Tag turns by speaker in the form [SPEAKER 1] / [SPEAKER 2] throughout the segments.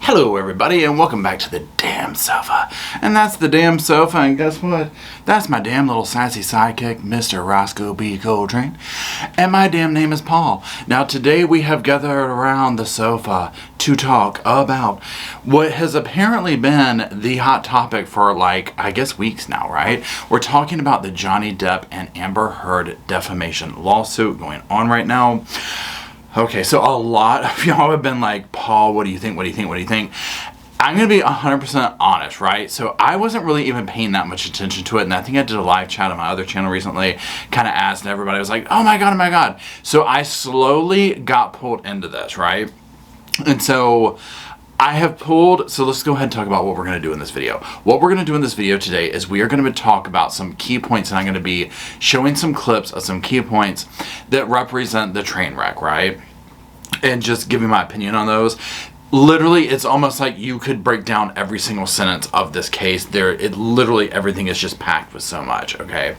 [SPEAKER 1] Hello everybody and welcome back to the damn sofa. And that's the damn sofa, and guess what? That's my damn little sassy sidekick, Mr. Roscoe B. Coltrane. And my damn name is Paul. Now today we have gathered around the sofa to talk about what has apparently been the hot topic for I guess weeks now, right? We're talking about the Johnny Depp and Amber Heard defamation lawsuit going on right now. Okay, so a lot of y'all have been like, Paul, what do you think? What do you think? What do you think? I'm going to be 100% honest, right? So I wasn't really even paying that much attention to it. And I think I did a live chat on my other channel recently, kind of asked everybody. I was like, oh my God, oh my God. So I slowly got pulled into this, right? And so I have pulled, so let's go ahead and talk about what we're going to do in this video. What we're going to do in this video today is we are going to talk about some key points, and I'm going to be showing some clips of some key points that represent the train wreck, right? And just giving my opinion on those. Literally, it's almost like you could break down every single sentence of this case. Literally everything is just packed with so much, okay?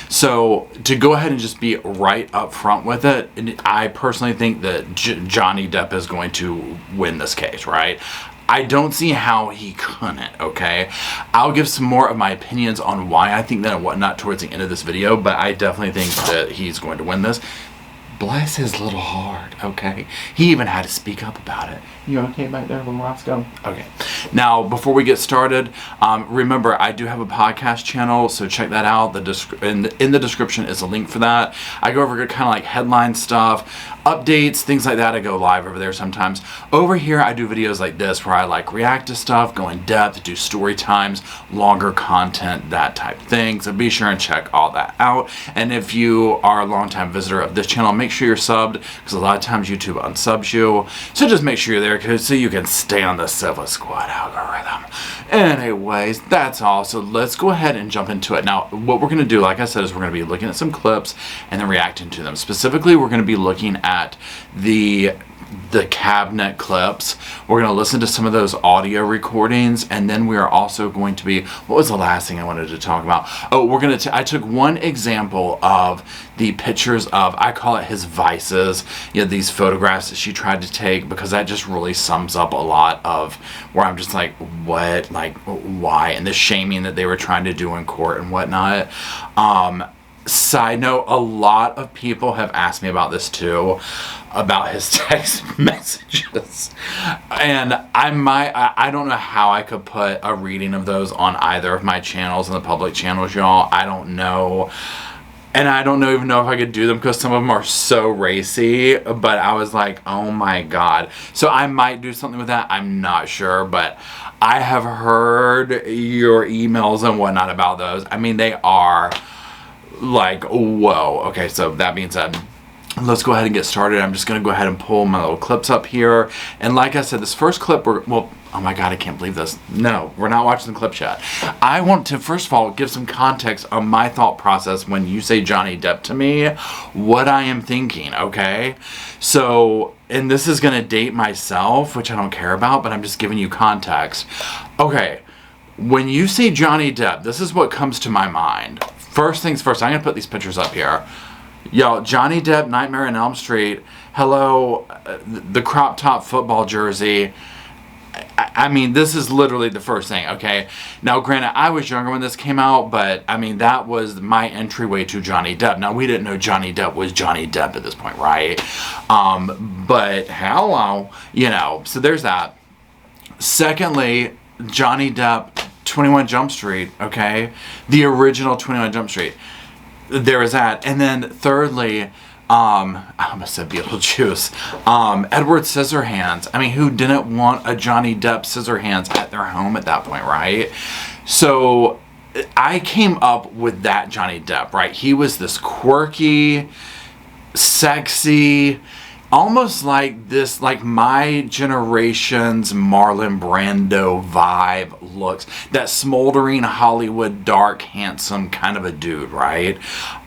[SPEAKER 1] So to go ahead and just be right up front with it, I personally think that Johnny Depp is going to win this case, right? I don't see how he couldn't, okay? I'll give some more of my opinions on why I think that and whatnot towards the end of this video, but I definitely think that he's going to win this. Bless his little heart, okay? He even had to speak up about it. You okay back there, little Roscoe? Okay. Now, before we get started, remember, I do have a podcast channel, so check that out. In the description is a link for that. I go over kind of like headline stuff, updates, things like that. I go live over there sometimes. Over here, I do videos like this where I react to stuff, go in depth, do story times, longer content, that type of thing. So be sure and check all that out. And if you are a longtime visitor of this channel, make sure you're subbed, because a lot of times YouTube unsubs you. So just make sure you're there so you can stay on the Sofa Squad algorithm. Anyways, that's all. So let's go ahead and jump into it. Now, what we're going to do, like I said, is we're going to be looking at some clips and then reacting to them. Specifically, we're going to be looking at the cabinet clips. We're going to listen to some of those audio recordings, and then we are also going to be, what was the last thing I wanted to talk about? Oh, I took one example of the pictures of, I call it his vices, these photographs that she tried to take, because that just really sums up a lot of where I'm just like, what, why, and the shaming that they were trying to do in court and whatnot. Side note, a lot of people have asked me about this too, about his text messages, and I don't know how I could put a reading of those on either of my channels and the public channels, y'all. I don't know, and I don't even know if I could do them because some of them are so racy, but I was like, oh my God. So I might do something with that, I'm not sure, but I have heard your emails and whatnot about those. I mean, they are whoa. Okay, so that being said, let's go ahead and get started. I'm just going to go ahead and pull my little clips up here. And like I said, this first clip, oh my God, I can't believe this. No, we're not watching the clip yet. I want to, first of all, give some context on my thought process when you say Johnny Depp to me, what I am thinking, okay? So, and this is going to date myself, which I don't care about, but I'm just giving you context. Okay, when you say Johnny Depp, this is what comes to my mind. First things first, I'm going to put these pictures up here. Y'all, Johnny Depp, Nightmare on Elm Street. Hello, the crop top football jersey. I mean, this is literally the first thing, okay? Now, granted, I was younger when this came out, but, I mean, that was my entryway to Johnny Depp. Now, we didn't know Johnny Depp was Johnny Depp at this point, right? But, hello, so there's that. Secondly, Johnny Depp, 21 Jump Street, okay? The original 21 Jump Street. There is that. And then thirdly, I almost said Beetlejuice. Edward Scissorhands. I mean, who didn't want a Johnny Depp Scissorhands at their home at that point, right? So I came up with that Johnny Depp, right? He was this quirky, sexy, almost like this, my generation's Marlon Brando vibe looks. That smoldering Hollywood, dark, handsome kind of a dude, right?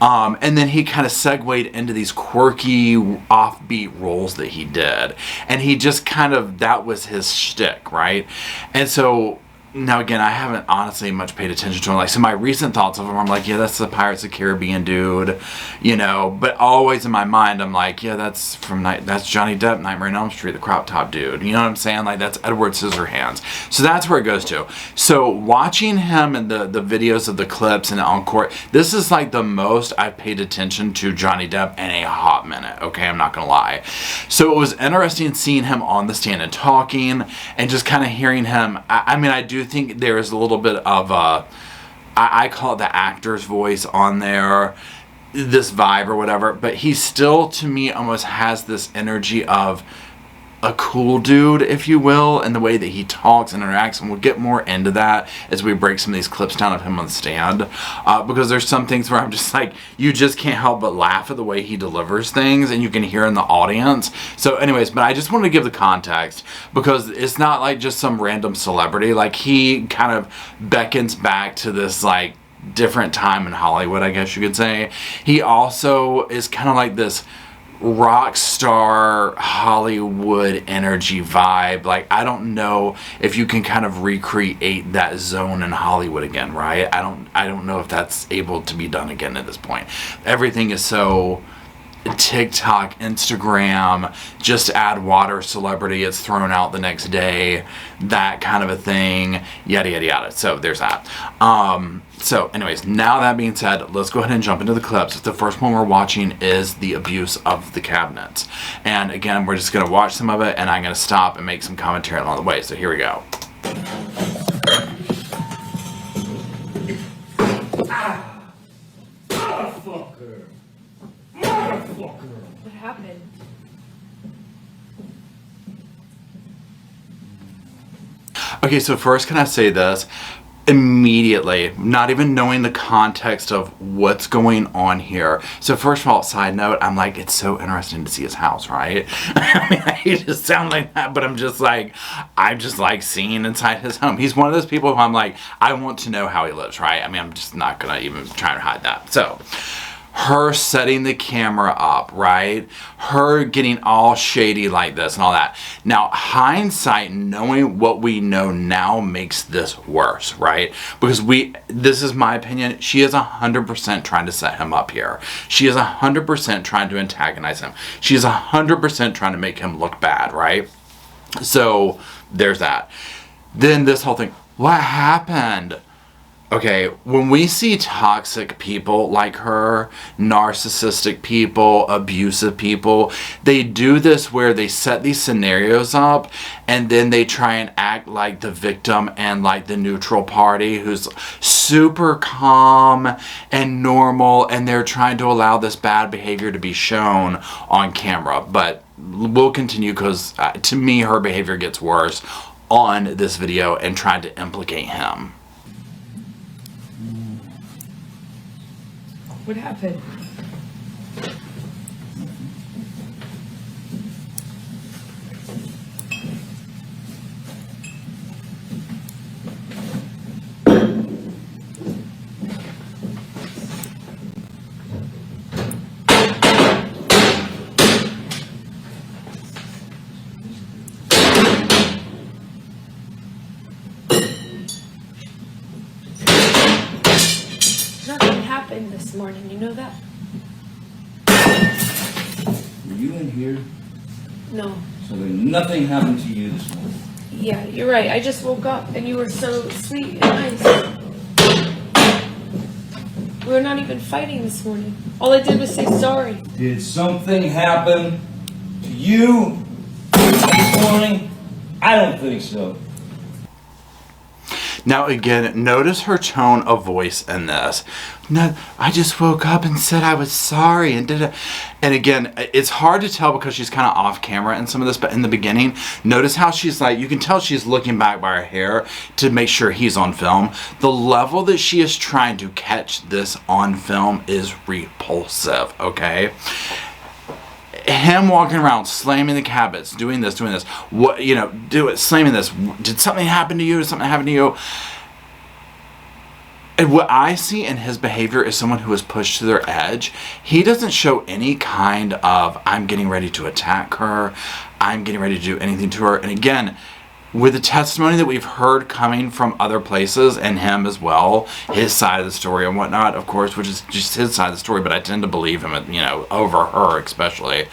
[SPEAKER 1] And then he kind of segued into these quirky, offbeat roles that he did. And he just that was his shtick, right? And so Now again, I haven't honestly much paid attention to him. Like, so my recent thoughts of him, I'm like, yeah, that's the Pirates of the Caribbean dude, you know. But always in my mind, I'm like, yeah, that's Johnny Depp, Nightmare on Elm Street, the crop top dude. You know what I'm saying? Like, that's Edward Scissorhands. So that's where it goes to. So watching him and the videos of the clips and on court, this is like the most I've paid attention to Johnny Depp in a hot minute. Okay, I'm not gonna lie. So it was interesting seeing him on the stand and talking, and just kind of hearing him. I mean, I do think there is a little bit of I call it the actor's voice on there, this vibe or whatever, but he still, to me, almost has this energy of a cool dude, if you will, in the way that he talks and interacts, and we'll get more into that as we break some of these clips down of him on the stand, because there's some things where I'm just like, you just can't help but laugh at the way he delivers things, and you can hear in the audience. So anyways, but I just wanted to give the context, because it's not like just some random celebrity. Like, he kind of beckons back to this like different time in Hollywood, I guess you could say. He also is kind of like this rock star Hollywood energy vibe. Like, I don't know if you can kind of recreate that zone in Hollywood again, right? I don't know if that's able to be done again at this point. Everything is so TikTok, Instagram, just add water celebrity, it's thrown out the next day, that kind of a thing, yada yada yada. So there's that. So anyways, now that being said, let's go ahead and jump into the clips. The first one we're watching is the abuse of the cabinets, and again, we're just going to watch some of it, and I'm going to stop and make some commentary along the way. So here we go.
[SPEAKER 2] What happened?
[SPEAKER 1] Okay, so first, can I say this? Immediately, not even knowing the context of what's going on here. So first of all, side note, I'm like, it's so interesting to see his house, right? I mean, I hate to sound like that, but I'm just like seeing inside his home. He's one of those people who I'm like, I want to know how he lives, right? I mean, I'm just not gonna even try to hide that. So her setting the camera up, right? Her getting all shady like this and all that. Now, hindsight, knowing what we know now makes this worse, right? Because this is my opinion, she is 100% trying to set him up here. She is 100% trying to antagonize him. She is 100% trying to make him look bad, right? So, there's that. Then this whole thing, what happened? Okay, when we see toxic people like her, narcissistic people, abusive people, they do this where they set these scenarios up and then they try and act like the victim and like the neutral party who's super calm and normal, and they're trying to allow this bad behavior to be shown on camera. But we'll continue, because to me her behavior gets worse on this video and trying to implicate him.
[SPEAKER 2] What happened? Nothing happened this morning, you know that?
[SPEAKER 3] Were you in here?
[SPEAKER 2] No.
[SPEAKER 3] So then nothing happened to you this morning?
[SPEAKER 2] Yeah, you're right. I just woke up and you were so sweet and nice. We were not even fighting this morning. All I did was say sorry.
[SPEAKER 3] Did something happen to you this morning? I don't think so.
[SPEAKER 1] Now again, notice her tone of voice in this. No, I just woke up and said I was sorry and did it. And again, it's hard to tell because she's kind of off camera in some of this, but in the beginning, notice how she's like, you can tell she's looking back by her hair to make sure he's on film. The level that she is trying to catch this on film is repulsive, okay? Him walking around, slamming the cabinets, doing this, what, you know, slamming this. Did something happen to you? Did something happen to you? And what I see in his behavior is someone who is pushed to their edge. He doesn't show any kind of, I'm getting ready to attack her, I'm getting ready to do anything to her. And again, with the testimony that we've heard coming from other places and him as well, his side of the story and whatnot, of course, which is just his side of the story, but I tend to believe him, you know, over her especially.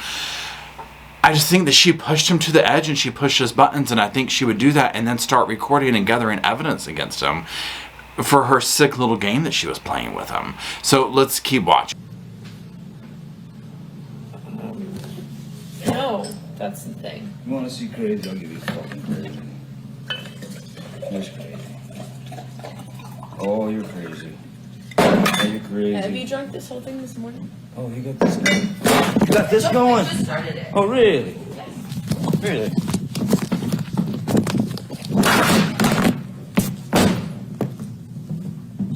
[SPEAKER 1] I just think that she pushed him to the edge and she pushed his buttons, and I think she would do that and then start recording and gathering evidence against him for her sick little game that she was playing with him. So let's keep watching.
[SPEAKER 2] No, that's the thing.
[SPEAKER 3] You want to see crazy? I'll give you fucking crazy. That's crazy. Oh, you're crazy. Oh, you're crazy.
[SPEAKER 2] Have you drunk this whole thing this morning?
[SPEAKER 3] Oh, you got this going? You got this going?
[SPEAKER 2] I just started it.
[SPEAKER 3] Oh, really?
[SPEAKER 2] Yes.
[SPEAKER 3] Really?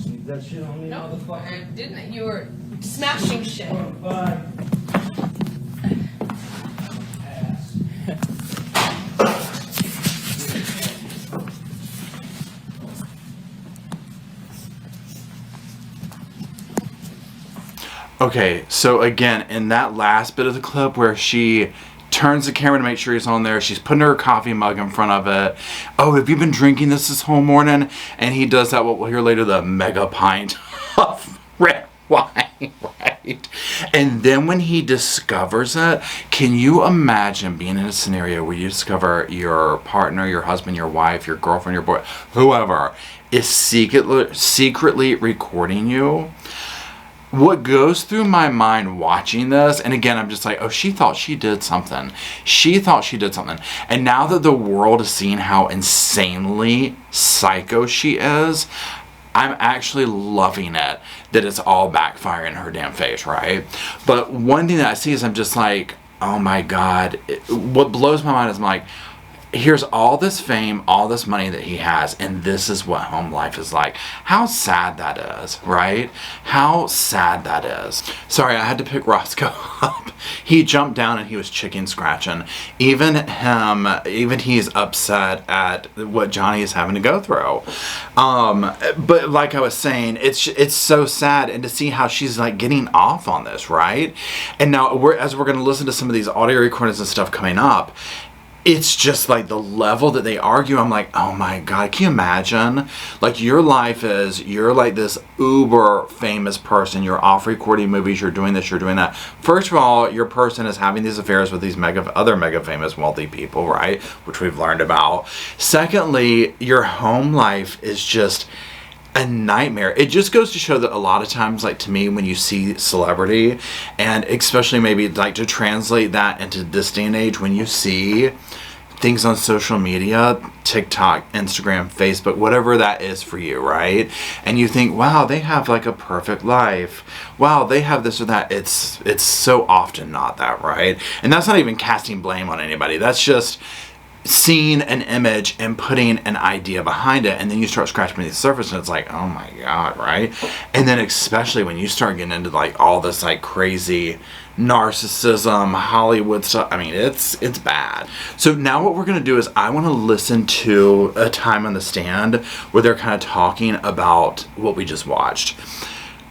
[SPEAKER 3] Sneak that shit on me,
[SPEAKER 2] No,
[SPEAKER 3] motherfucker.
[SPEAKER 2] I didn't. You were smashing shit.
[SPEAKER 3] Bye.
[SPEAKER 1] Okay, so again, in that last bit of the clip where she turns the camera to make sure he's on there, she's putting her coffee mug in front of it. Oh, have you been drinking this whole morning? And he does that, what we'll hear later, the mega pint of red wine, right? And then when he discovers it, can you imagine being in a scenario where you discover your partner, your husband, your wife, your girlfriend, your boy, whoever, is secretly recording you? What goes through my mind watching this, and again, I'm just like, oh, she thought she did something. She thought she did something. And now that the world is seeing how insanely psycho she is, I'm actually loving it that it's all backfiring in her damn face, right? But one thing that I see is I'm just like, oh my God. What blows my mind is I'm like, here's all this fame, all this money that he has, and this is what home life is like. How sad that is, right? How sad that is. Sorry, I had to pick Roscoe up. He jumped down and he was chicken scratching. Even he's upset at what Johnny is having to go through. But like I was saying, it's so sad, and to see how she's like getting off on this, right? And now as we're going to listen to some of these audio recordings and stuff coming up, it's just like the level that they argue. I'm like, oh my God, can you imagine? Like, your life is, you're like this uber famous person. You're off recording movies. You're doing this, you're doing that. First of all, your person is having these affairs with these other mega famous wealthy people, right? Which we've learned about. Secondly, your home life is just a nightmare. It just goes to show that a lot of times, like, to me, when you see celebrity, and especially maybe like to translate that into this day and age, when you see things on social media, TikTok, Instagram, Facebook, whatever that is for you, right? And you think, wow, they have like a perfect life. Wow, they have this or that. It's so often not that, right? And that's not even casting blame on anybody. That's just seeing an image and putting an idea behind it, and then you start scratching beneath the surface and it's like, oh my God, right? And then especially when you start getting into like all this like crazy narcissism, Hollywood stuff, I mean, it's bad. So now what we're going to do is I want to listen to a time on the stand where they're kind of talking about what we just watched.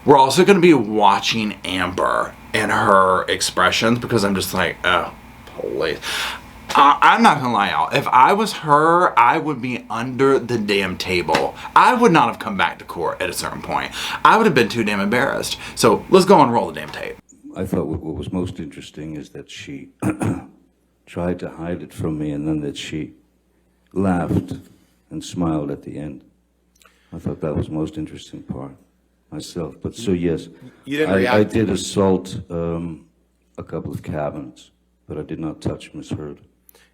[SPEAKER 1] We're also going to be watching Amber and her expressions, because I'm just like, oh, please. I'm not gonna lie, y'all. If I was her, I would be under the damn table. I would not have come back to court at a certain point. I would have been too damn embarrassed. So let's go and roll the damn tape.
[SPEAKER 4] I thought what was most interesting is that she tried to hide it from me, and then that she laughed and smiled at the end. I thought that was the most interesting part myself. But so yes,
[SPEAKER 5] You didn't react.
[SPEAKER 4] I did assault a couple of cabinets, but I did not touch Miss Heard.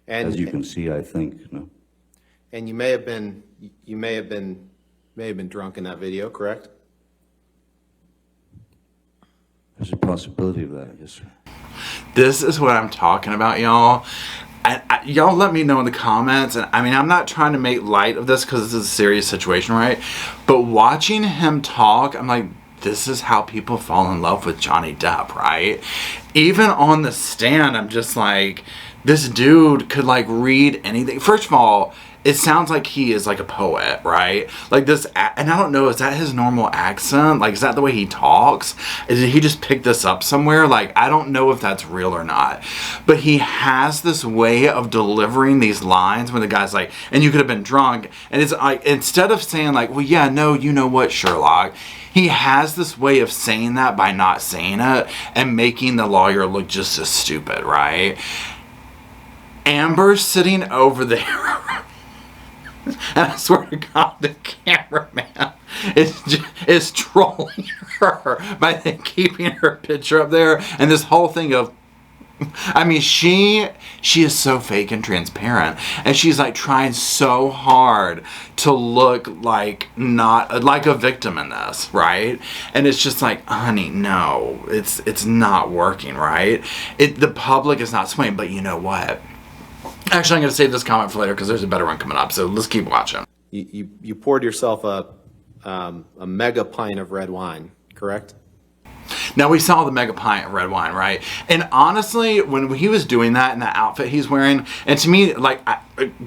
[SPEAKER 5] And
[SPEAKER 4] As you can see, I think, no.
[SPEAKER 5] and you may have been drunk in that video, correct?
[SPEAKER 4] There's a possibility of that, yes, sir.
[SPEAKER 1] This is what I'm talking about, y'all. Y'all let me know in the comments. And I mean, I'm not trying to make light of this because this is a serious situation, right? But watching him talk, I'm like, this is how people fall in love with Johnny Depp, right? Even on the stand, I'm just like, this dude could like read anything. First of all, it sounds like he is like a poet, right? Like this, and I don't know, is that his normal accent? Like, is that the way he talks? Did he just pick this up somewhere? Like, I don't know if that's real or not. But he has this way of delivering these lines when the guy's like, and you could have been drunk. And it's like, instead of saying like, well, yeah, no, you know what, Sherlock? He has this way of saying that by not saying it and making the lawyer look just as stupid, right? Amber's sitting over there. And I swear to God, the cameraman is trolling her by then keeping her picture up there. And this whole thing of, I mean, she is so fake and transparent. And she's like trying so hard to look like not like a victim in this, right? And it's just like, honey, no, it's not working, right? The public is not swaying, but you know what? Actually, I'm going to save this comment for later because there's a better one coming up. So let's keep watching.
[SPEAKER 5] You poured yourself a mega pint of red wine, correct?
[SPEAKER 1] Now, we saw the mega pint of red wine, right? And honestly, when he was doing that in that outfit he's wearing, and to me, like,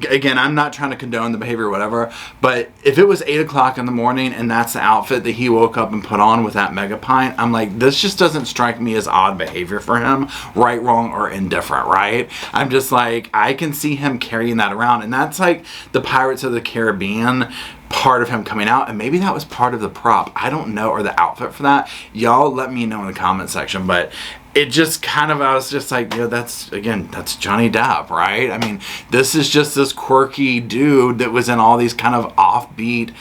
[SPEAKER 1] again, I'm not trying to condone the behavior or whatever, but if it was 8 o'clock in the morning and that's the outfit that he woke up and put on with that mega pint, I'm like, this just doesn't strike me as odd behavior for him, right, wrong, or indifferent, right? I'm just like, I can see him carrying that around, and that's like the Pirates of the Caribbean part of him coming out, and maybe that was part of the prop, I don't know, or the outfit for that. Y'all let me know in the comment section. But it just kind of, I was just like, yeah, that's Johnny Depp, right? I mean, this is just this quirky dude that was in all these kind of offbeat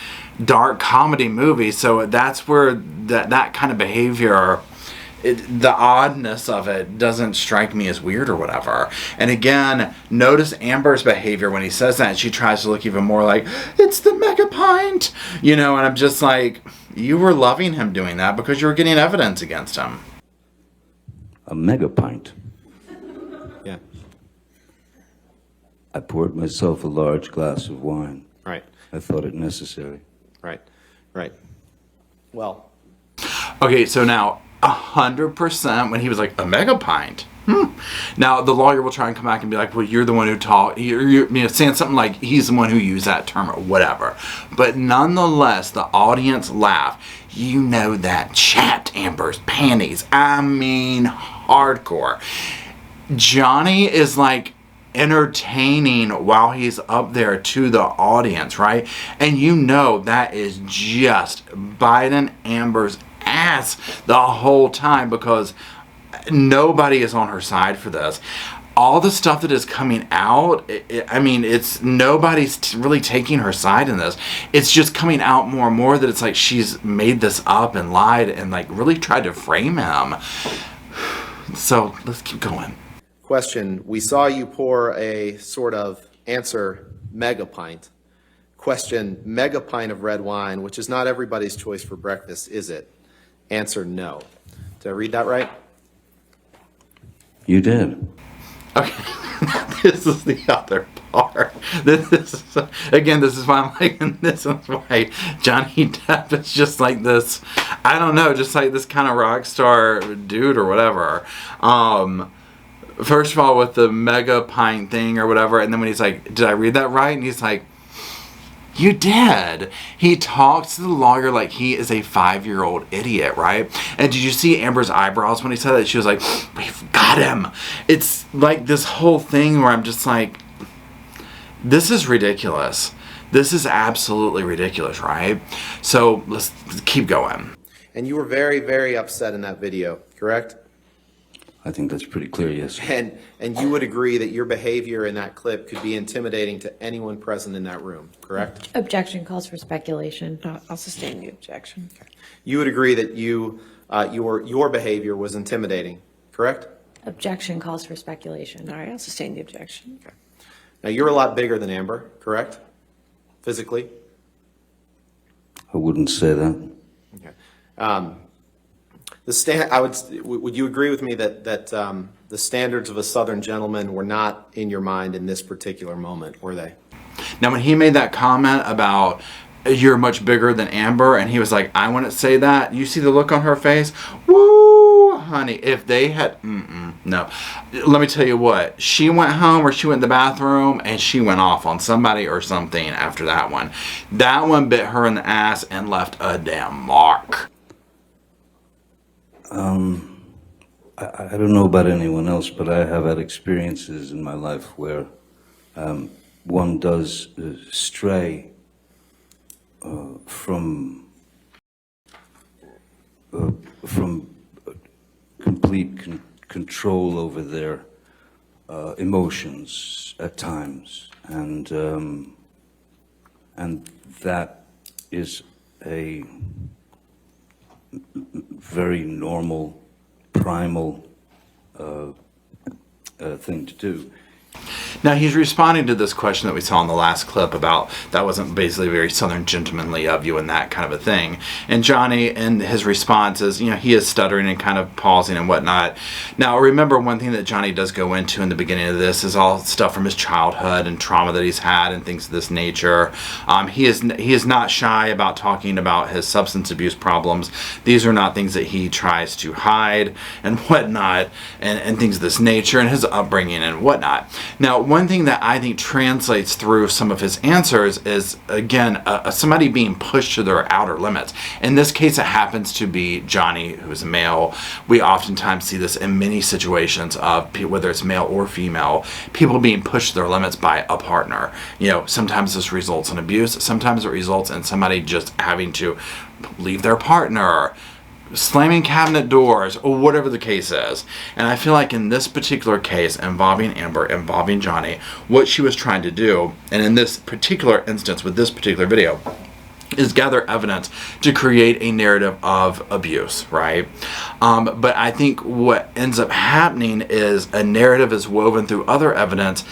[SPEAKER 1] dark comedy movies. So that's where that kind of behavior, the oddness of it doesn't strike me as weird or whatever. And again, notice Amber's behavior when he says that, and she tries to look even more like, it's the mega pint, you know, and I'm just like, you were loving him doing that because you were getting evidence against him.
[SPEAKER 4] A mega pint.
[SPEAKER 5] Yeah.
[SPEAKER 4] I poured myself a large glass of wine.
[SPEAKER 5] Right.
[SPEAKER 4] I thought it necessary.
[SPEAKER 5] Right. Right. Well.
[SPEAKER 1] Okay, so now 100% when he was like, a mega pint. Now the lawyer will try and come back and be like, well, you're the one who talked, you're saying something like he's the one who used that term or whatever. But nonetheless, the audience laughed. You know that chapped Amber's panties. I mean, hardcore. Johnny is like entertaining while he's up there to the audience, right? And you know that is just biting Amber's ass the whole time because nobody is on her side for this. All the stuff that is coming out, I mean, it's nobody's really taking her side in this. It's just coming out more and more that it's like she's made this up and lied and like really tried to frame him. So let's keep going.
[SPEAKER 5] Question, we saw you pour a sort of answer mega pint. Question, mega pint of red wine, which is not everybody's choice for breakfast, is it? Answer, no. Did I read that right?
[SPEAKER 4] You did.
[SPEAKER 1] Okay, this is the other part. This is why I'm liking this. This is why Johnny Depp is just like this, I don't know, just like this kind of rock star dude or whatever. First of all, with the mega pint thing or whatever, and then when he's like, did I read that right? And he's like, you did. He talks to the lawyer like he is a 5-year-old idiot, right? And did you see Amber's eyebrows when he said that? She was like, we've got him. It's like this whole thing where I'm just like, this is ridiculous. This is absolutely ridiculous, right? So let's keep going.
[SPEAKER 5] And you were very, very upset in that video, correct?
[SPEAKER 4] I think that's pretty clear, yes.
[SPEAKER 5] And you would agree that your behavior in that clip could be intimidating to anyone present in that room, correct?
[SPEAKER 2] Objection calls for speculation. I'll sustain the objection.
[SPEAKER 5] You would agree that your behavior was intimidating, correct?
[SPEAKER 2] Objection calls for speculation. All right, I'll sustain the objection.
[SPEAKER 5] Okay. Now you're a lot bigger than Amber, correct? Physically?
[SPEAKER 4] I wouldn't say that.
[SPEAKER 5] Okay. Would you agree with me that the standards of a Southern gentleman were not in your mind in this particular moment, were they?
[SPEAKER 1] Now, when he made that comment about you're much bigger than Amber, and he was like, I wouldn't say that, you see the look on her face? Woo, honey, if they had, no, No. Let me tell you what. She went home or she went in the bathroom and she went off on somebody or something after that one. That one bit her in the ass and left a damn mark.
[SPEAKER 4] I don't know about anyone else, but I have had experiences in my life where one does stray from complete control over their emotions at times, and that is a very normal, primal thing to do.
[SPEAKER 1] Now he's responding to this question that we saw in the last clip about that wasn't basically very Southern gentlemanly of you and that kind of a thing. And Johnny, in his response is, you know, he is stuttering and kind of pausing and whatnot. Now remember, one thing that Johnny does go into in the beginning of this is all stuff from his childhood and trauma that he's had and things of this nature. He is not shy about talking about his substance abuse problems. These are not things that he tries to hide and whatnot, and things of this nature, and his upbringing and whatnot. Now, one thing that I think translates through some of his answers is, again, somebody being pushed to their outer limits. In this case, it happens to be Johnny, who is a male. We oftentimes see this in many situations of whether it's male or female, people being pushed to their limits by a partner. You know, sometimes this results in abuse. Sometimes it results in somebody just having to leave their partner, slamming cabinet doors, or whatever the case is. And I feel like in this particular case involving Amber, involving Johnny, what she was trying to do, and in this particular instance with this particular video, is gather evidence to create a narrative of abuse, right? But I think what ends up happening is a narrative is woven through other evidence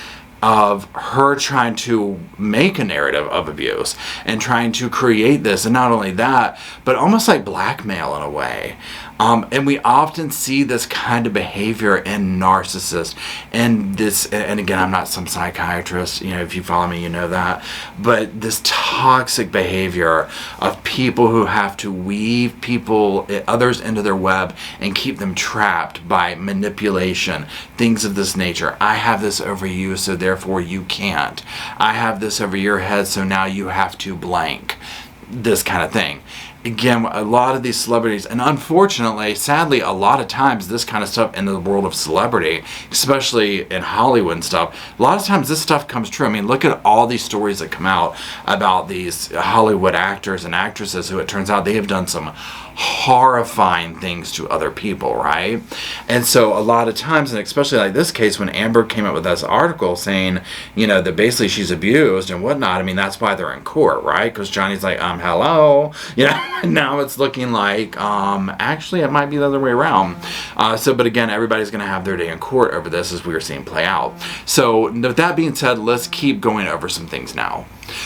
[SPEAKER 1] of her trying to make a narrative of abuse and trying to create this, and not only that, but almost like blackmail in a way. And we often see this kind of behavior in narcissists, and this, and again, I'm not some psychiatrist, you know, if you follow me, you know that, but this toxic behavior of people who have to weave others into their web and keep them trapped by manipulation, things of this nature. I have this over you, so therefore you can't. I have this over your head, so now you have to blank. This kind of thing. Again, a lot of these celebrities, and unfortunately, sadly, a lot of times this kind of stuff in the world of celebrity, especially in Hollywood and stuff, a lot of times this stuff comes true. I mean, look at all these stories that come out about these Hollywood actors and actresses who it turns out they have done some horrifying things to other people, right? And so a lot of times, and especially like this case, when Amber came up with this article saying, you know, that basically she's abused and whatnot, I mean, that's why they're in court, right? Because Johnny's like, hello, you know, and now it's looking like, actually it might be the other way around. But again, everybody's going to have their day in court over this, as we are seeing play out. So with that being said, let's keep going over some things now.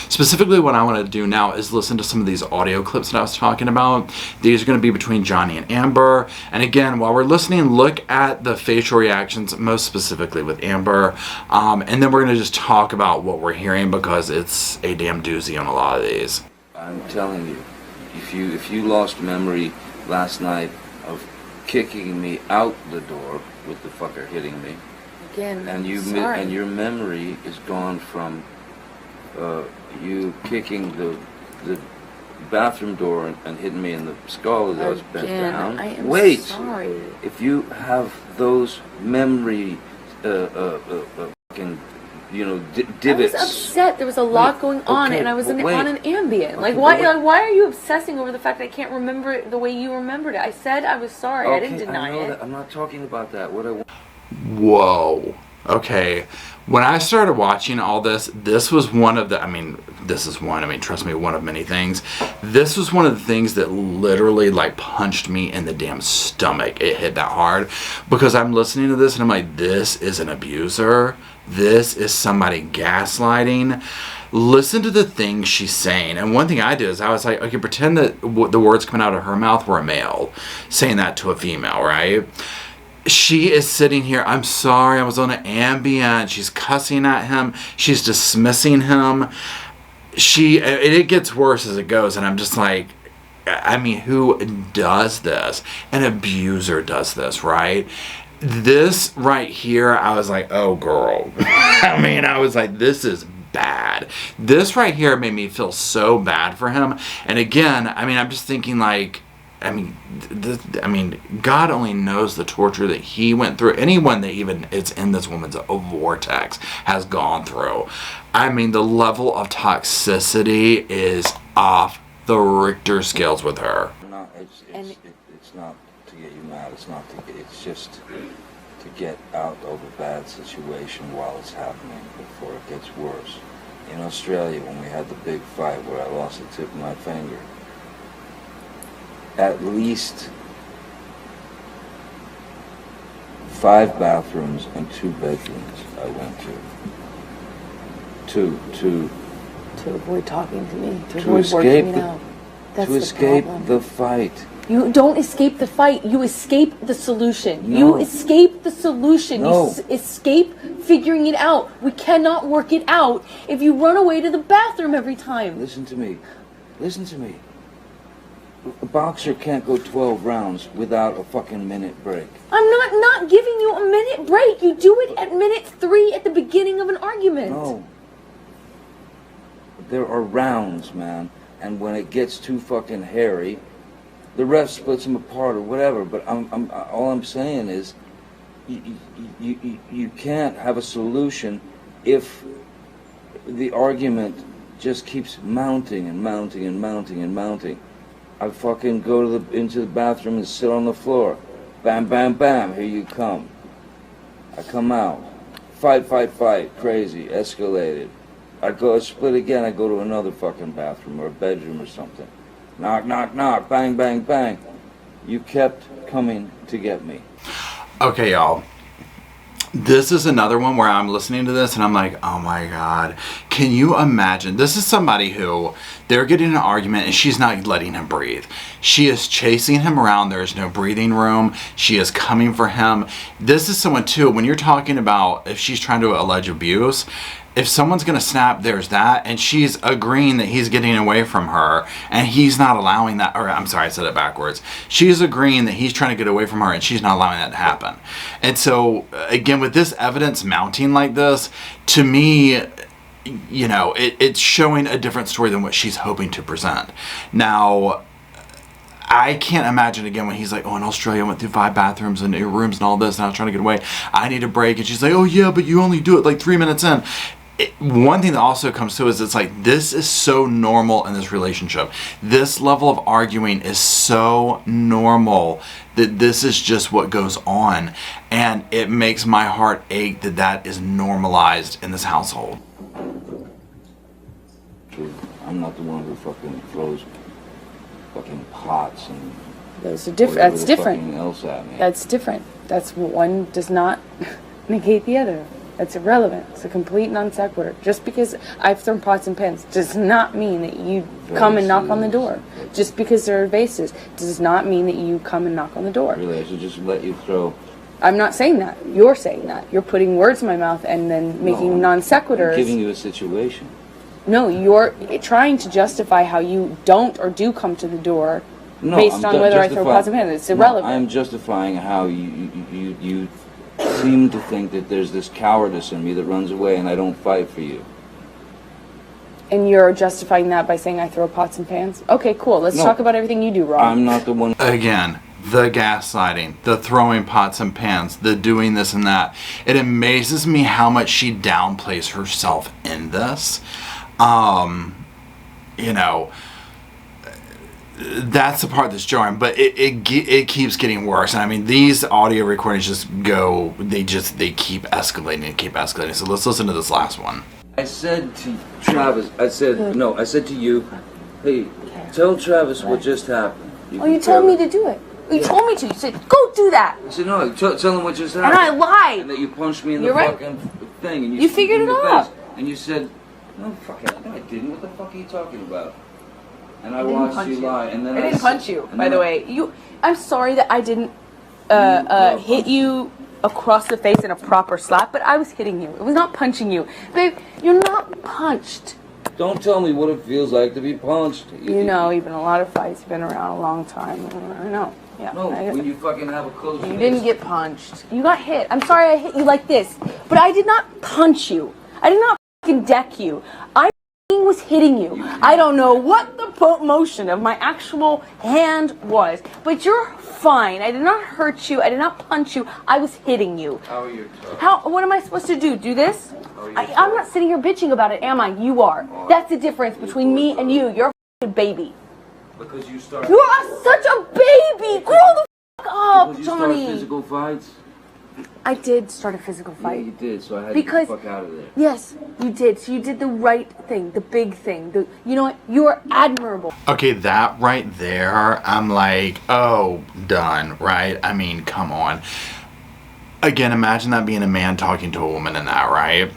[SPEAKER 1] Specifically, what I want to do now is listen to some of these audio clips that I was talking about. These are going to be between Johnny and Amber. And again, while we're listening, look at the facial reactions, most specifically with Amber. And then we're going to just talk about what we're hearing, because it's a damn doozy on a lot of these.
[SPEAKER 6] I'm telling you, if you lost memory last night of kicking me out the door with the fucker hitting me,
[SPEAKER 2] Again,
[SPEAKER 6] and
[SPEAKER 2] sorry.
[SPEAKER 6] and your memory is gone from you kicking the bathroom door and hitting me in the skull as I was bent
[SPEAKER 2] Again,
[SPEAKER 6] down.
[SPEAKER 2] I am
[SPEAKER 6] Wait,
[SPEAKER 2] sorry.
[SPEAKER 6] if you have those memory fucking, you know, divots.
[SPEAKER 2] I was upset. There was a lot going on,
[SPEAKER 6] okay,
[SPEAKER 2] and I was
[SPEAKER 6] wait.
[SPEAKER 2] on an Ambien. Like,
[SPEAKER 6] Okay,
[SPEAKER 2] why?
[SPEAKER 6] wait.
[SPEAKER 2] Like, why are you obsessing over the fact that I can't remember it the way you remembered it? I said I was sorry. I didn't deny
[SPEAKER 6] know
[SPEAKER 2] it.
[SPEAKER 6] that. I'm not talking about that. What I want.
[SPEAKER 1] Whoa. Okay. When I started watching all this, this was one of the, trust me, one of many things. This was one of the things that literally like punched me in the damn stomach. It hit that hard, because I'm listening to this and I'm like, this is an abuser. This is somebody gaslighting. Listen to the things she's saying. And one thing I did is I was like, okay, pretend that the words coming out of her mouth were a male saying that to a female, right? She is sitting here, I'm sorry, I was on an Ambien. She's cussing at him. She's dismissing him. It gets worse as it goes. And I'm just like, I mean, who does this? An abuser does this, right? This right here, I was like, oh, girl. I mean, I was like, this is bad. This right here made me feel so bad for him. And again, I mean, I'm just thinking like, I mean, God only knows the torture that he went through. Anyone that even is in this woman's vortex has gone through. I mean, the level of toxicity is off the Richter scales with her.
[SPEAKER 6] No, it's not to get you mad. It's just to get out of a bad situation while it's happening before it gets worse. In Australia, when we had the big fight where I lost the tip of my finger, at least 5 bathrooms and 2 bedrooms I went to
[SPEAKER 2] avoid talking to me, to
[SPEAKER 6] to
[SPEAKER 2] avoid
[SPEAKER 6] escape
[SPEAKER 2] working it
[SPEAKER 6] the,
[SPEAKER 2] out. That's
[SPEAKER 6] to
[SPEAKER 2] the
[SPEAKER 6] escape
[SPEAKER 2] problem.
[SPEAKER 6] the fight.
[SPEAKER 2] You don't escape the fight. You escape the solution.
[SPEAKER 6] No.
[SPEAKER 2] You escape the solution.
[SPEAKER 6] No.
[SPEAKER 2] You escape figuring it out. We cannot work it out if you run away to the bathroom every time.
[SPEAKER 6] Listen to me. Listen to me. A boxer can't go 12 rounds without a fucking minute break.
[SPEAKER 2] I'm not giving you a minute break. You do it at minute 3 at the beginning of an argument.
[SPEAKER 6] No. There are rounds, man. And when it gets too fucking hairy, the ref splits them apart or whatever. But all I'm saying is, you can't have a solution if the argument just keeps mounting and mounting and mounting and mounting. I fucking go into the bathroom and sit on the floor. Bam, bam, bam, here you come. I come out. Fight, crazy, escalated. I go split again, I go to another fucking bathroom or a bedroom or something. Knock, knock, knock, bang, bang, bang. You kept coming to get me.
[SPEAKER 1] Okay, y'all. This is another one where I'm listening to this and I'm like, oh my God. Can you imagine? This is somebody who, they're getting in an argument and she's not letting him breathe. She is chasing him around. There's no breathing room. She is coming for him. This is someone too, when you're talking about if she's trying to allege abuse, if someone's going to snap, there's that. And she's agreeing that he's getting away from her and he's not allowing that. Or I'm sorry, I said it backwards. She's agreeing that he's trying to get away from her and she's not allowing that to happen. And so, again, with this evidence mounting like this, to me, you know, it's showing a different story than what she's hoping to present. Now, I can't imagine again when he's like, oh, in Australia I went through 5 bathrooms and rooms and all this and I was trying to get away. I need a break. And she's like, oh yeah, but you only do it like 3 minutes in. One thing that also comes to is it's like, this is so normal in this relationship. This level of arguing is so normal that this is just what goes on. And it makes my heart ache that that is normalized in this household.
[SPEAKER 6] I'm not the one who fucking throws fucking pots and
[SPEAKER 2] Those are different.
[SPEAKER 6] whatever
[SPEAKER 2] That's
[SPEAKER 6] the
[SPEAKER 2] different.
[SPEAKER 6] fucking else at me.
[SPEAKER 2] That's different. That's one does not negate the other. That's irrelevant. It's a complete non sequitur. Just because I've thrown pots and pans does not mean that you come and knock on the door. Just because there are vases does not mean that you come and knock on the door.
[SPEAKER 6] Really, I should just let you throw.
[SPEAKER 2] I'm not saying that. You're saying that. You're putting words in my mouth and then making non
[SPEAKER 6] I'm
[SPEAKER 2] sequiturs.
[SPEAKER 6] giving you a situation.
[SPEAKER 2] No, you're trying to justify how you don't or do come to the door
[SPEAKER 6] No,
[SPEAKER 2] based
[SPEAKER 6] I'm
[SPEAKER 2] on whether I throw
[SPEAKER 6] justifying-
[SPEAKER 2] pots and pans. It's irrelevant.
[SPEAKER 6] No, I'm justifying how you seem to think that there's this cowardice in me that runs away and I don't fight for you.
[SPEAKER 2] And you're justifying that by saying I throw pots and pans? Okay, cool. Let's
[SPEAKER 6] No.
[SPEAKER 2] talk about everything you do wrong.
[SPEAKER 6] I'm not the one.
[SPEAKER 1] Again, the gaslighting, the throwing pots and pans, the doing this and that. It amazes me how much she downplays herself in this. You know, that's the part that's jarring, but it keeps getting worse. And I mean, these audio recordings just go, they keep escalating and keep escalating. So let's listen to this last one.
[SPEAKER 6] I said to Travis, I said to you, hey, tell Travis what just happened.
[SPEAKER 2] Oh, you told me to do it. You told me to. You said, go do that.
[SPEAKER 6] I said, no, tell him what just happened.
[SPEAKER 2] And I lied.
[SPEAKER 6] And that you punched me in the
[SPEAKER 2] You're right.
[SPEAKER 6] fucking thing. And
[SPEAKER 2] You figured
[SPEAKER 6] in the
[SPEAKER 2] it out.
[SPEAKER 6] face. And you said, no, fuck it. No, I didn't. What the fuck are you talking about? And I
[SPEAKER 2] didn't
[SPEAKER 6] watched
[SPEAKER 2] punch
[SPEAKER 6] you lie. And then
[SPEAKER 2] I didn't punch you,
[SPEAKER 6] and
[SPEAKER 2] by
[SPEAKER 6] then
[SPEAKER 2] the way. I'm sorry that I didn't hit you across the face in a proper slap, but I was hitting you. It was not punching you. Babe, you're not punched.
[SPEAKER 6] Don't tell me what it feels like to be punched.
[SPEAKER 2] You know, you've been in a lot of fights. You've been around a long time. I know. Yeah.
[SPEAKER 6] No, when you fucking have a closed
[SPEAKER 2] You didn't get punched. You got hit. I'm sorry I hit you like this, but I did not punch you. I did not fucking deck you. I was hitting you. I don't know what the motion of my actual hand was, but you're fine. I did not hurt you. I did not punch you. I was hitting you.
[SPEAKER 6] How are you?
[SPEAKER 2] What am I supposed to do? Do this? I'm not sitting here bitching about it, am I? You are. That's the difference between me and you. You're a fucking baby.
[SPEAKER 6] Because you started.
[SPEAKER 2] You are such a baby. Grow the fuck up,
[SPEAKER 6] Because you
[SPEAKER 2] Johnny.
[SPEAKER 6] started physical fights.
[SPEAKER 2] I did start a physical fight.
[SPEAKER 6] Yeah, you did. So I had
[SPEAKER 2] Because-
[SPEAKER 6] to get the fuck out of there.
[SPEAKER 2] Yes, you did. So you did the right thing, the big thing. You know what? You are admirable.
[SPEAKER 1] Okay, that right there, I'm like, oh, done, right? I mean, come on. Again, imagine that being a man talking to a woman in that, right?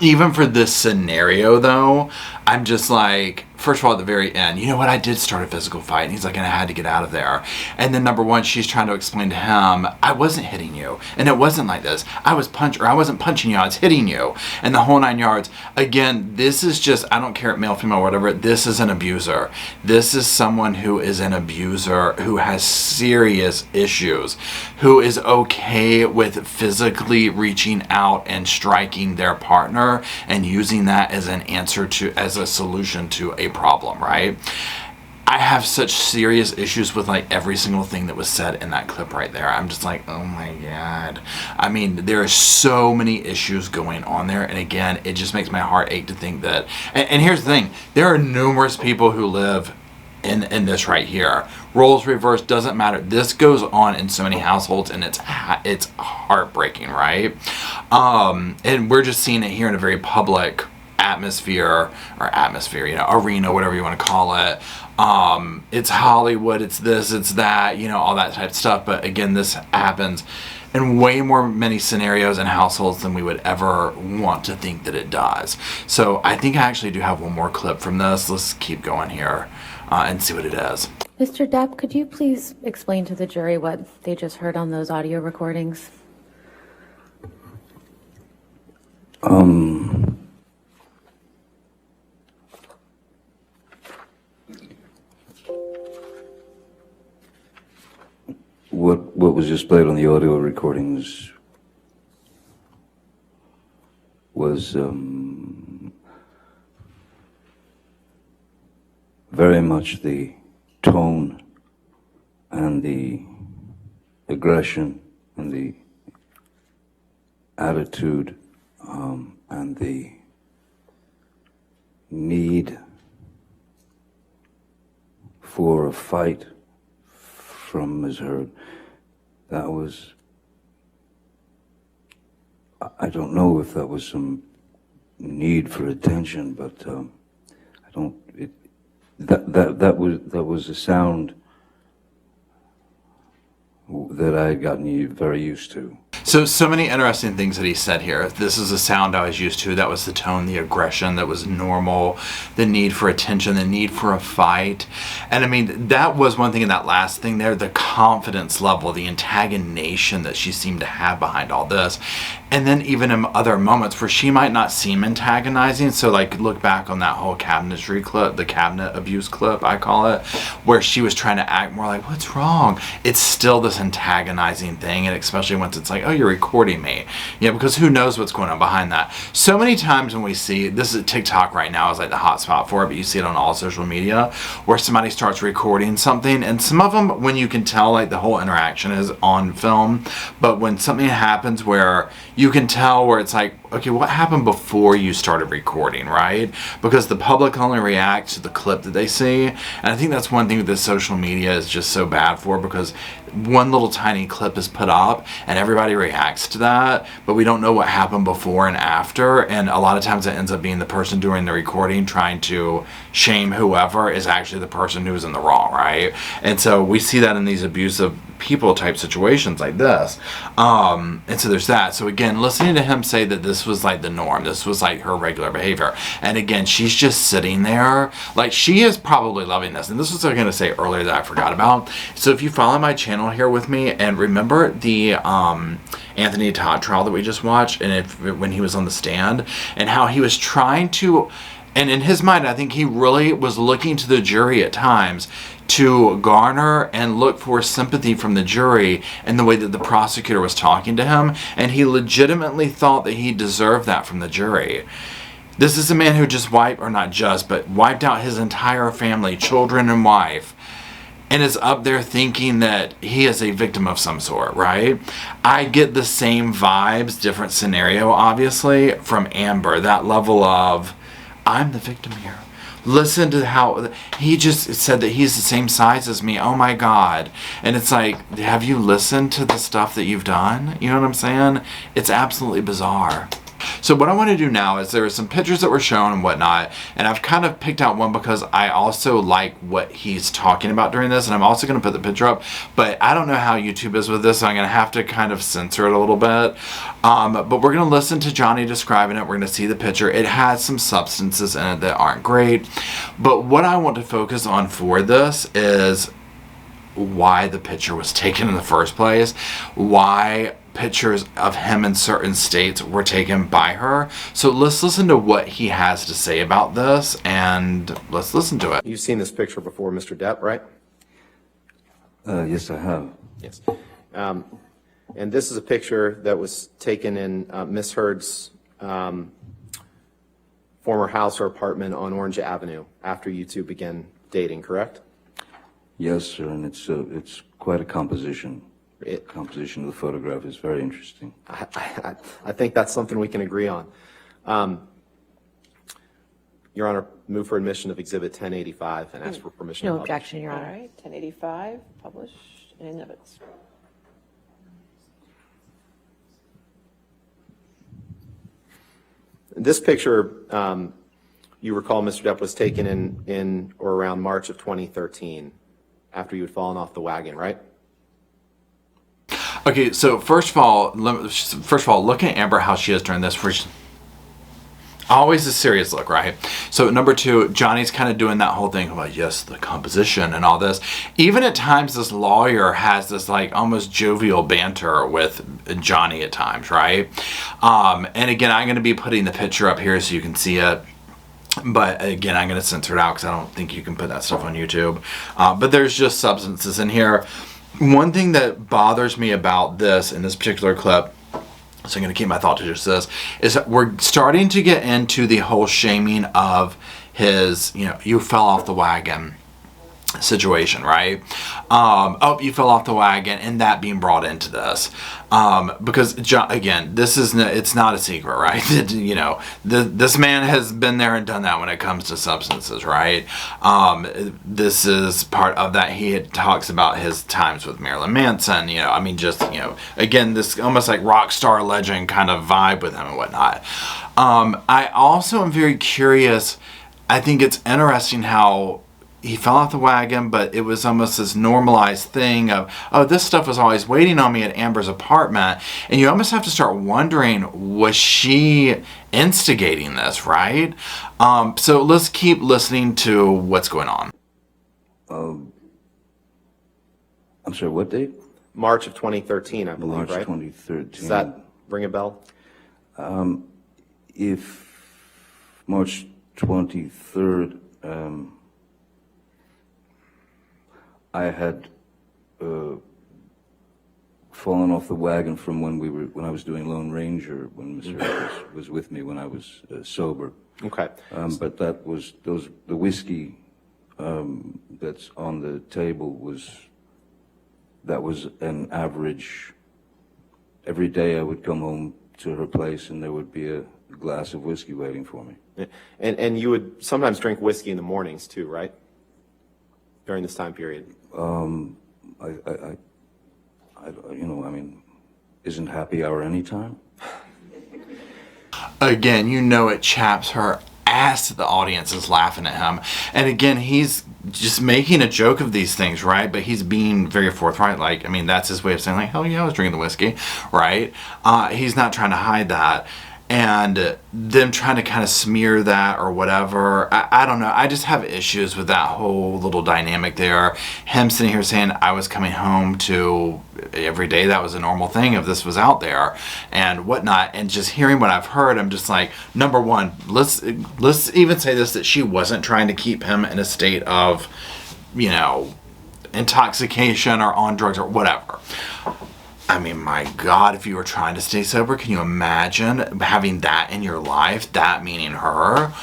[SPEAKER 1] Even for this scenario, though, I'm just like, first of all, at the very end, you know what? I did start a physical fight. And he's like, and I had to get out of there. And then number one, she's trying to explain to him, I wasn't hitting you. And it wasn't like this. I wasn't punching you. I was hitting you. And the whole 9 yards. Again, this is just, I don't care, male, female, whatever. This is an abuser. This is someone who is an abuser, who has serious issues, who is okay with physically reaching out and striking their partner and using that as an answer to, as a solution to a problem, right? I have such serious issues with like every single thing that was said in that clip right there. I'm just like, oh my God. I mean, there are so many issues going on there. And again, it just makes my heart ache to think that, and here's the thing, there are numerous people who live in this right here. Roles reversed, doesn't matter. This goes on in so many households, and it's heartbreaking, right? And we're just seeing it here in a very public atmosphere, you know, arena, whatever you want to call it. It's Hollywood, it's this, it's that, you know, all that type of stuff. But again, this happens in way more many scenarios and households than we would ever want to think that it does. So I think I actually do have one more clip from this. Let's keep going here and see what it is.
[SPEAKER 7] Mr. Depp, could you please explain to the jury what they just heard on those audio recordings?
[SPEAKER 4] What was just played on the audio recordings was very much the tone and the aggression and the attitude and the need for a fight from Ms. Heard. That was, I don't know if that was some need for attention, but that was a sound that I had gotten very used to.
[SPEAKER 1] So many interesting things that he said here. This is a sound I was used to. That was the tone, the aggression that was normal, the need for attention, the need for a fight. And I mean, that was one thing in that last thing there, the confidence level, the antagonization that she seemed to have behind all this. And then even in other moments where she might not seem antagonizing. So like look back on that whole cabinetry clip, the cabinet abuse clip, I call it, where she was trying to act more like, what's wrong? It's still this antagonizing thing. And especially once it's like, oh, you're recording me. Yeah, because who knows what's going on behind that. So many times when we see, this is TikTok right now is like the hot spot for it, but you see it on all social media where somebody starts recording something, and some of them, when you can tell like the whole interaction is on film, but when something happens where you can tell where it's like, okay, what happened before you started recording, right? Because the public only reacts to the clip that they see. And I think that's one thing that social media is just so bad for, because one little tiny clip is put up and everybody reacts to that, but we don't know what happened before and after. And a lot of times it ends up being the person doing the recording trying to shame whoever is actually the person who's in the wrong, right? And so we see that in these abusive people type situations like this. And so there's that. So again, listening to him say that this was like the norm, this was like her regular behavior. And again, she's just sitting there, like she is probably loving this. And this was what I was going to say earlier that I forgot about. So if you follow my channel here with me, and remember the Anthony Todd trial that we just watched, and when he was on the stand, and how he was trying to And in his mind, I think he really was looking to the jury at times to garner and look for sympathy from the jury in the way that the prosecutor was talking to him. And he legitimately thought that he deserved that from the jury. This is a man who just wiped out his entire family, children and wife, and is up there thinking that he is a victim of some sort, right? I get the same vibes, different scenario, obviously, from Amber. That level of, I'm the victim here. Listen to how he just said that he's the same size as me. Oh my God. And it's like, have you listened to the stuff that you've done? You know what I'm saying? It's absolutely bizarre. So what I want to do now is there are some pictures that were shown and whatnot, and I've kind of picked out one because I also like what he's talking about during this, and I'm also going to put the picture up, but I don't know how YouTube is with this, so I'm going to have to kind of censor it a little bit. But we're going to listen to Johnny describing it. We're going to see the picture. It has some substances in it that aren't great, but what I want to focus on for this is why the picture was taken in the first place, why pictures of him in certain states were taken by her. So let's listen to what he has to say about this, and let's listen to it.
[SPEAKER 5] You've seen this picture before, Mr. Depp, right?
[SPEAKER 4] Yes, I have.
[SPEAKER 5] Yes. And this is a picture that was taken in Miss Heard's former house or apartment on Orange Avenue after you two began dating, correct?
[SPEAKER 4] Yes, sir, and it's quite a composition. Composition of the photograph is very interesting.
[SPEAKER 5] I think that's something we can agree on. Your Honor, move for admission of Exhibit 1085 and ask for permission to
[SPEAKER 8] No
[SPEAKER 5] publish.
[SPEAKER 8] objection, Your
[SPEAKER 9] All
[SPEAKER 8] Honor.
[SPEAKER 9] right, 1085, published in exhibits.
[SPEAKER 5] This picture, you recall, Mr. Depp, was taken in or around March of 2013 after you had fallen off the wagon, right?
[SPEAKER 1] Okay, so first of all, look at Amber, how she is during this. Always a serious look, right? So number two, Johnny's kind of doing that whole thing about, yes, the composition and all this. Even at times, this lawyer has this like almost jovial banter with Johnny at times, right? And again, I'm going to be putting the picture up here so you can see it. But again, I'm going to censor it out because I don't think you can put that stuff on YouTube. But there's just substances in here. One thing that bothers me about this in this particular clip, so I'm going to keep my thought to just this, is that we're starting to get into the whole shaming of his, you fell off the wagon situation, right? Oh, you fell off the wagon, and that being brought into this. Because, again, it's not a secret, right? This man has been there and done that when it comes to substances, right? This is part of that. He talks about his times with Marilyn Manson, again, this almost like rock star legend kind of vibe with him and whatnot. I also am very curious. I think it's interesting how he fell off the wagon, but it was almost this normalized thing of, oh, this stuff was always waiting on me at Amber's apartment. And you almost have to start wondering, was she instigating this, right? So let's keep listening to what's going on.
[SPEAKER 4] I'm sorry, what date?
[SPEAKER 5] March of 2013, I believe,
[SPEAKER 4] March
[SPEAKER 5] right?
[SPEAKER 4] 2013.
[SPEAKER 5] Does that ring a bell?
[SPEAKER 4] If March 23rd, I had fallen off the wagon from when I was doing Lone Ranger, when Mr. Harris was with me when I was sober.
[SPEAKER 5] Okay.
[SPEAKER 4] But that was the whiskey that's on the table was an average. Every day I would come home to her place and there would be a glass of whiskey waiting for me.
[SPEAKER 5] And you would sometimes drink whiskey in the mornings too, right? During this time period.
[SPEAKER 4] Isn't happy hour any time?
[SPEAKER 1] Again, it chaps her ass that the audience is laughing at him. And again, he's just making a joke of these things, right? But he's being very forthright. That's his way of saying, hell yeah, I was drinking the whiskey, right? He's not trying to hide that. and them trying to kind of smear that or whatever. I don't know. I just have issues with that whole little dynamic there. Him sitting here saying I was coming home to every day, that was a normal thing if this was out there and whatnot, and just hearing what I've heard, I'm just like, number one, let's even say this, that she wasn't trying to keep him in a state of, you know, intoxication or on drugs or whatever. I mean, my God, if you were trying to stay sober, can you imagine having that in your life? That meaning her?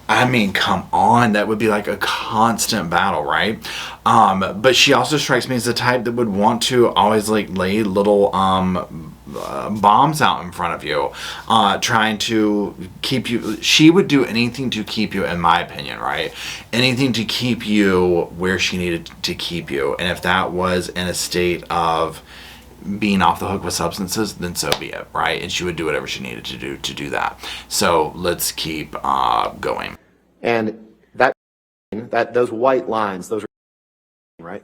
[SPEAKER 1] I mean, come on, that would be like a constant battle, right? But she also strikes me as the type that would want to always like lay little bombs out in front of you, trying to keep you. She would do anything to keep you, in my opinion, right? Anything to keep you where she needed to keep you. And if that was in a state of being off the hook with substances, then so be it, right? And she would do whatever she needed to do that. So let's keep going.
[SPEAKER 5] And that those white lines, those are right.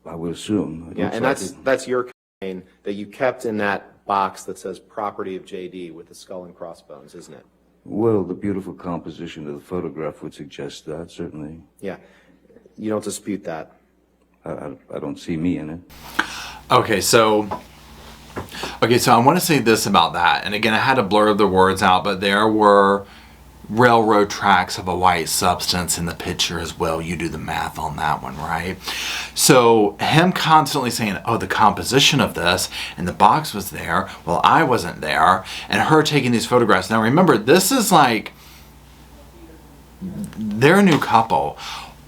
[SPEAKER 4] I would assume.
[SPEAKER 5] Yeah, and that's your cocaine that you kept in that box that says "property of JD" with the skull and crossbones, isn't it?
[SPEAKER 4] Well, the beautiful composition of the photograph would suggest that, certainly.
[SPEAKER 5] Yeah, you don't dispute that.
[SPEAKER 4] I don't see me in it.
[SPEAKER 1] Okay, so I want to say this about that. And again, I had to blur the words out, but there were railroad tracks of a white substance in the picture as well. You do the math on that one, right? So him constantly saying, oh, the composition of this and the box was there. Well, I wasn't there. And her taking these photographs. Now remember, this is like, they're a new couple.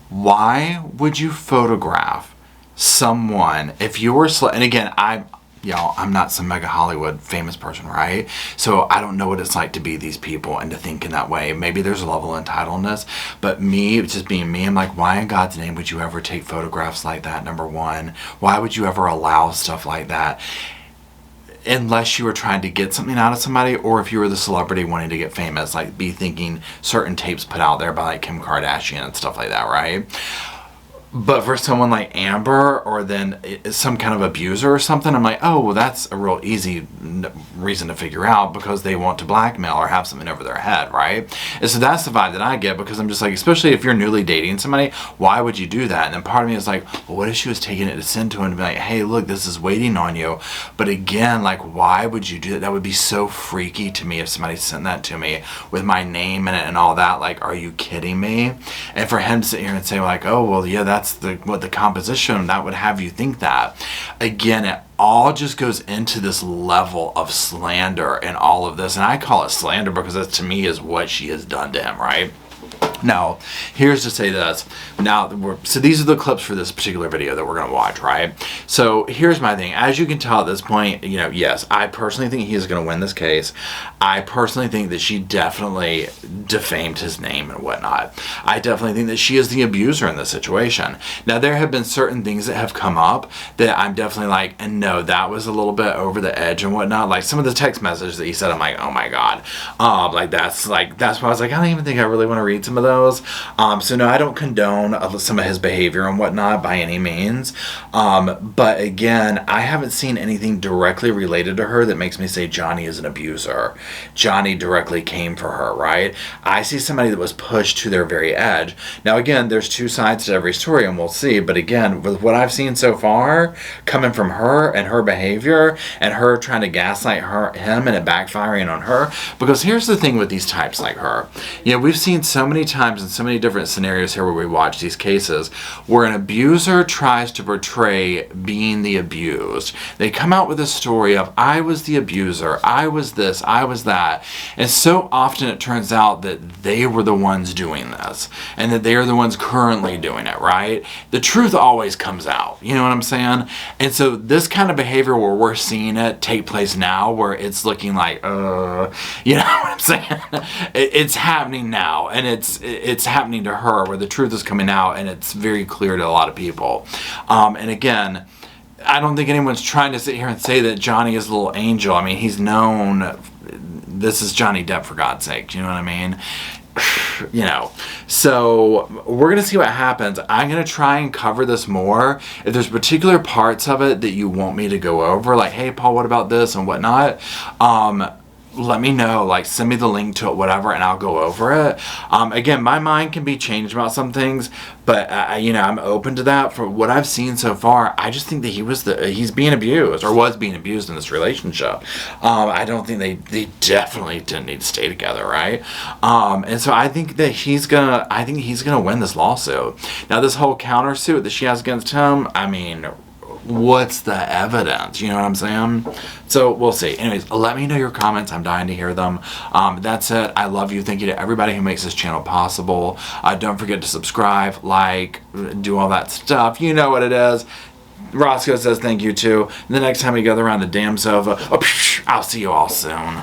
[SPEAKER 1] Why would you photograph someone if you were and again, I'm not some mega Hollywood famous person, right? So I don't know what it's like to be these people and to think in that way. Maybe there's a level of entitledness, but me, just being me, I'm like, why in God's name would you ever take photographs like that, number one? Why would you ever allow stuff like that? Unless you were trying to get something out of somebody, or if you were the celebrity wanting to get famous, like be thinking certain tapes put out there by like Kim Kardashian and stuff like that, right? But for someone like Amber, or then some kind of abuser or something, I'm like, oh, well, that's a real easy reason to figure out, because they want to blackmail or have something over their head, right? And so that's the vibe that I get, because I'm just like, especially if you're newly dating somebody, why would you do that? And then part of me is like, well, what if she was taking it to send to him to be like, hey, look, this is waiting on you. But again, like, why would you do that? That would be so freaky to me if somebody sent that to me with my name in it and all that. Like, are you kidding me? And for him to sit here and say like, oh, well, yeah, that's what the composition, that would have you think that. Again, it all just goes into this level of slander and all of this. And I call it slander because that to me is what she has done to him, right? Now, here's to say this. Now, so these are the clips for this particular video that we're going to watch, right? So here's my thing. As you can tell at this point, you know, yes, I personally think he is going to win this case. I personally think that she definitely defamed his name and whatnot. I definitely think that she is the abuser in this situation. Now, there have been certain things that have come up that I'm definitely like, and no, that was a little bit over the edge and whatnot. Like some of the text messages that he said, I'm like, oh my God. That's why I was like, I don't even think I really want to read some of those. So no, I don't condone some of his behavior and whatnot by any means. But again, I haven't seen anything directly related to her that makes me say Johnny is an abuser. Johnny directly came for her, right? I see somebody that was pushed to their very edge. Now again, there's two sides to every story and we'll see. But again, with what I've seen so far, coming from her and her behavior and her trying to gaslight him and it backfiring on her. Because here's the thing with these types like her. You know, we've seen so many times in so many different scenarios here where we watch these cases where an abuser tries to portray being the abused. They come out with a story of, I was the abuser, I was this, I was that. And so often it turns out that they were the ones doing this and that they are the ones currently doing it, right? The truth always comes out, you know what I'm saying? And so this kind of behavior where we're seeing it take place now, where it's looking like, you know what I'm saying? It's happening now, and it's happening to her, where the truth is coming out and it's very clear to a lot of people. And again, I don't think anyone's trying to sit here and say that Johnny is a little angel. I mean, he's known, this is Johnny Depp, for God's sake, you know what I mean? you know. So we're going to see what happens. I'm going to try and cover this more. If there's particular parts of it that you want me to go over, like, hey, Paul, what about this and whatnot, let me know, like, send me the link to it, whatever, and I'll go over it. Again, my mind can be changed about some things, but you know, I'm open to that. For what I've seen so far, I just think that he's being abused, or was being abused in this relationship. I don't think they definitely didn't need to stay together, right? And so I think that he's gonna win this lawsuit. Now, this whole countersuit that she has against him, I mean, what's the evidence? You know what I'm saying? So we'll see. Anyways, let me know your comments. I'm dying to hear them. That's it. I love you. Thank you to everybody who makes this channel possible. Don't forget to subscribe, like, do all that stuff. You know what it is. Roscoe says thank you too. The next time we gather around the damn sofa, I'll see you all soon.